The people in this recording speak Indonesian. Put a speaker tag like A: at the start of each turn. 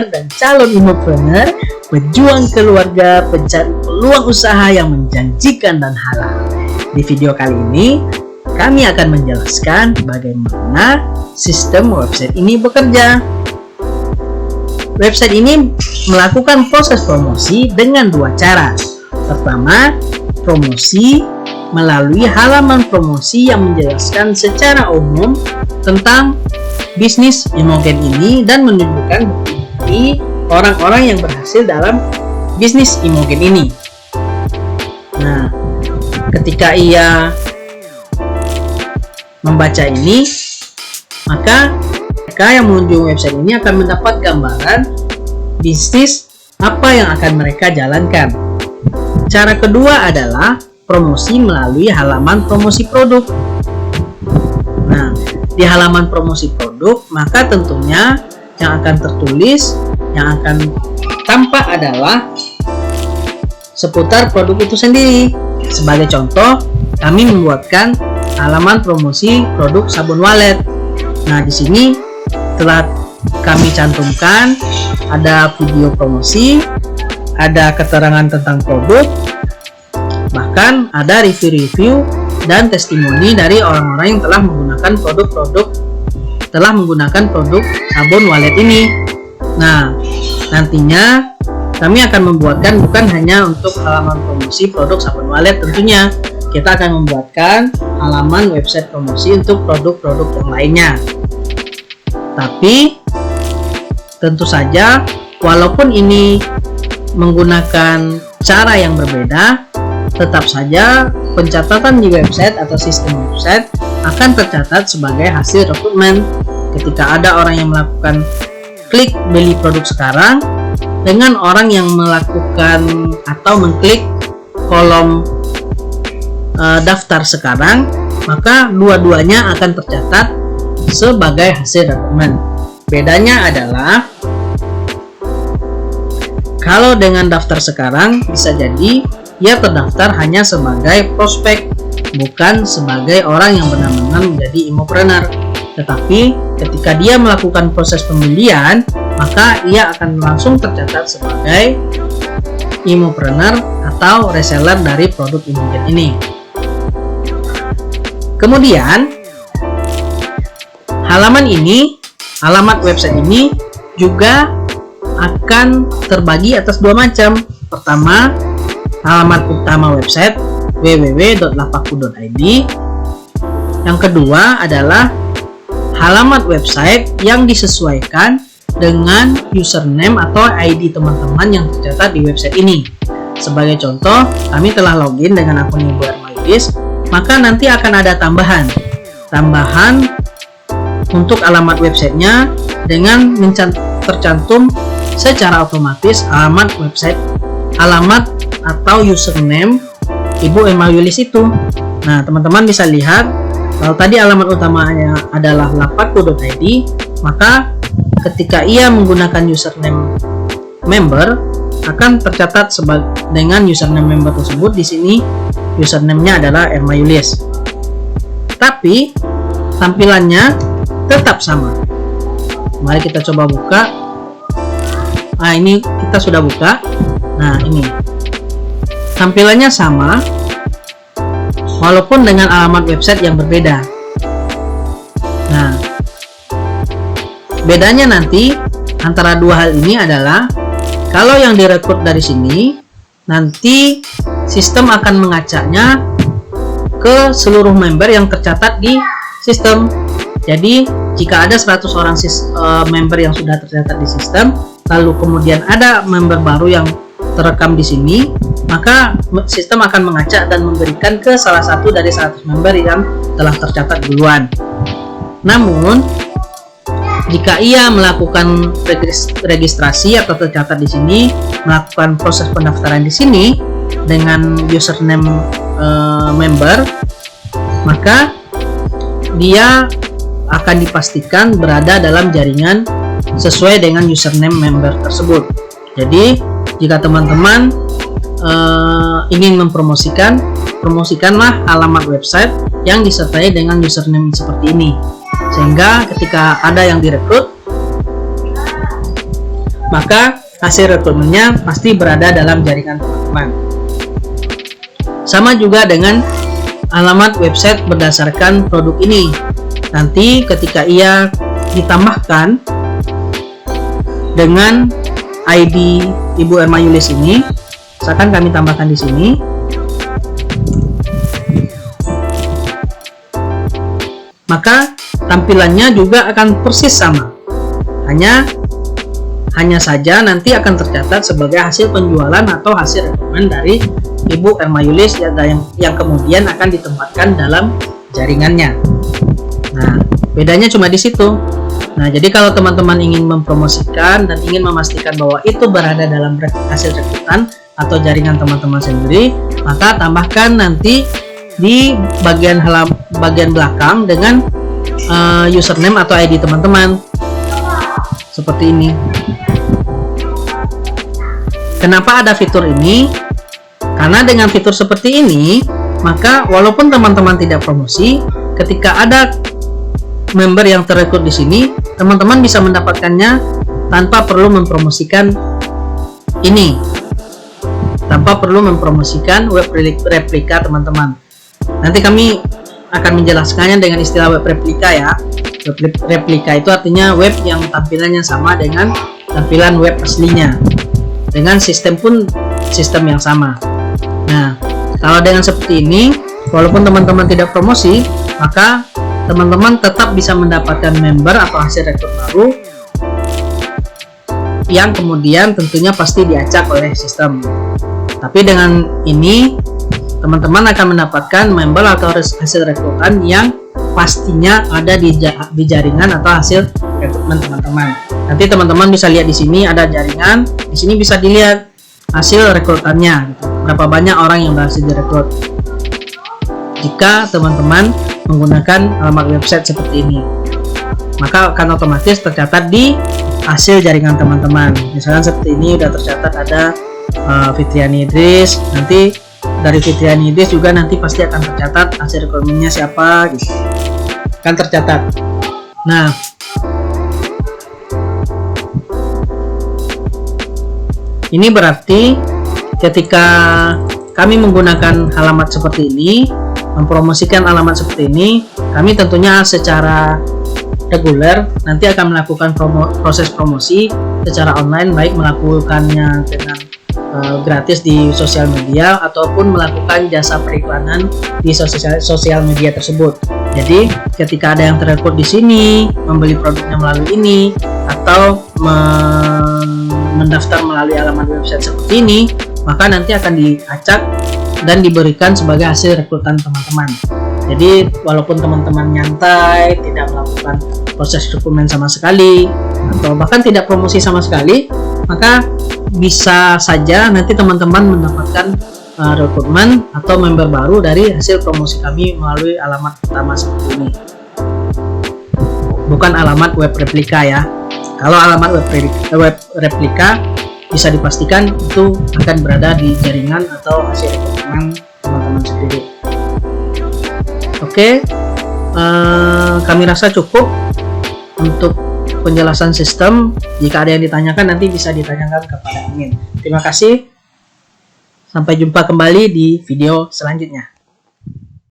A: dan calon immopreneur, pejuang keluarga, pencari peluang usaha yang menjanjikan dan halal. Di video kali ini, kami akan menjelaskan bagaimana sistem website ini bekerja. Website ini melakukan proses promosi dengan dua cara. Pertama, promosi melalui halaman promosi yang menjelaskan secara umum tentang bisnis Imogen ini dan menunjukkan bukti orang-orang yang berhasil dalam bisnis Imogen ini. Nah, ketika ia membaca ini, maka mereka yang mengunjungi website ini akan mendapat gambaran bisnis apa yang akan mereka jalankan. Cara kedua adalah promosi melalui halaman promosi produk. Nah, di halaman promosi produk, maka tentunya yang akan tertulis, yang akan tampak adalah seputar produk itu sendiri. Sebagai contoh, kami membuatkan halaman promosi produk sabun walet. Nah, di sini telah kami cantumkan ada video promosi, ada keterangan tentang produk, bahkan ada review-review dan testimoni dari orang-orang yang telah menggunakan produk sabun walet ini. Nah, nantinya kami akan membuatkan bukan hanya untuk halaman promosi produk sabun walet, tentunya kita akan membuatkan halaman website promosi untuk produk-produk yang lainnya. Tapi tentu saja walaupun ini menggunakan cara yang berbeda, tetap saja pencatatan di website atau sistem website akan tercatat sebagai hasil rekrutmen. Ketika ada orang yang melakukan klik beli produk sekarang dengan orang yang melakukan atau mengklik kolom daftar sekarang, maka dua-duanya akan tercatat sebagai hasil rekrutmen. Bedanya adalah kalau dengan daftar sekarang bisa jadi ia terdaftar hanya sebagai prospek, bukan sebagai orang yang benar-benar menjadi immopreneur. Tetapi ketika dia melakukan proses pembelian, maka ia akan langsung tercatat sebagai immopreneur atau reseller dari produk Imogen ini. Kemudian alamat website ini juga akan terbagi atas dua macam. Pertama, halaman utama website www.lapaku.id. Yang kedua adalah halaman website yang disesuaikan dengan username atau ID teman-teman yang tercatat di website ini. Sebagai contoh, kami telah login dengan akun Ibu Hermayulis, maka nanti akan ada tambahan untuk alamat websitenya dengan tercantum secara otomatis alamat atau username Ibu Hermayulis itu. Nah, teman-teman bisa lihat kalau tadi alamat utamanya adalah lapaku.id, maka ketika ia menggunakan username member akan tercatat dengan username member tersebut. Di sini username-nya adalah Hermayulis. Tapi tampilannya tetap sama. Mari kita coba buka. Nah, ini kita sudah buka. Nah, ini tampilannya sama walaupun dengan alamat website yang berbeda. Nah, bedanya nanti antara dua hal ini adalah kalau yang direkrut dari sini, nanti sistem akan mengacaknya ke seluruh member yang tercatat di sistem. Jadi jika ada 100 orang member yang sudah tercatat di sistem, lalu kemudian ada member baru yang terekam di sini, maka sistem akan mengacak dan memberikan ke salah satu dari 100 member yang telah tercatat duluan. Namun jika ia melakukan registrasi atau tercatat di sini, melakukan proses pendaftaran di sini dengan username member, maka dia akan dipastikan berada dalam jaringan sesuai dengan username member tersebut. Jadi jika teman-teman ingin promosikanlah alamat website yang disertai dengan username seperti ini, sehingga ketika ada yang direkrut maka hasil rekrutmennya pasti berada dalam jaringan teman-teman. Sama juga dengan alamat website berdasarkan produk ini. Nanti ketika ia ditambahkan dengan ID Ibu Erma Yulis ini, misalkan kami tambahkan di sini, maka tampilannya juga akan persis sama. Hanya saja nanti akan tercatat sebagai hasil penjualan atau hasil rekrutmen dari Ibu Erma Yulis yang kemudian akan ditempatkan dalam jaringannya. Nah, bedanya cuma di situ. Nah, jadi kalau teman-teman ingin mempromosikan dan ingin memastikan bahwa itu berada dalam hasil rekrutan atau jaringan teman-teman sendiri, maka tambahkan nanti di bagian belakang dengan username atau ID teman-teman. Seperti ini. Kenapa ada fitur ini? Karena dengan fitur seperti ini, maka walaupun teman-teman tidak promosi, ketika ada member yang terrekrut di sini, teman-teman bisa mendapatkannya tanpa perlu mempromosikan ini, tanpa perlu mempromosikan web replika teman-teman. Nanti kami akan menjelaskannya dengan istilah web replika ya. Web replika itu artinya web yang tampilannya sama dengan tampilan web aslinya, dengan sistem pun sistem yang sama. Nah, kalau dengan seperti ini, walaupun teman-teman tidak promosi, maka teman-teman tetap bisa mendapatkan member atau hasil rekrut baru yang kemudian tentunya pasti diacak oleh sistem. Tapi dengan ini, teman-teman akan mendapatkan member atau hasil rekrutan yang pastinya ada di jaringan atau hasil rekrutmen teman-teman. Nanti teman-teman bisa lihat di sini ada jaringan, di sini bisa dilihat hasil rekrutannya, gitu. Berapa banyak orang yang berhasil direkrut. Jika teman-teman menggunakan alamat website seperti ini, maka akan otomatis tercatat di hasil jaringan teman-teman. Misalkan seperti ini udah tercatat ada Fitriani Idris, nanti dari Fitriani Idris juga nanti pasti akan tercatat hasil rekrutmennya siapa gitu, akan tercatat. Nah, ini berarti ketika kami menggunakan alamat seperti ini, mempromosikan alamat seperti ini, kami tentunya secara reguler nanti akan melakukan proses promosi secara online, baik melakukannya dengan gratis di sosial media ataupun melakukan jasa periklanan di sosial media tersebut. Jadi ketika ada yang terrekrut di sini, membeli produknya melalui ini atau mendaftar melalui alamat website seperti ini, maka nanti akan diacak dan diberikan sebagai hasil rekrutan teman-teman. Jadi walaupun teman-teman nyantai, tidak melakukan proses rekrutmen sama sekali, atau bahkan tidak promosi sama sekali, maka bisa saja nanti teman-teman mendapatkan rekrutmen atau member baru dari hasil promosi kami melalui alamat utama seperti ini. Bukan alamat web replika ya. Kalau alamat web replika bisa dipastikan itu akan berada di jaringan atau hasil rekrutmen teman-teman sendiri. Oke, kami rasa cukup untuk penjelasan sistem. Jika ada yang ditanyakan nanti bisa ditanyakan kepada admin. Terima kasih. Sampai jumpa kembali di video selanjutnya.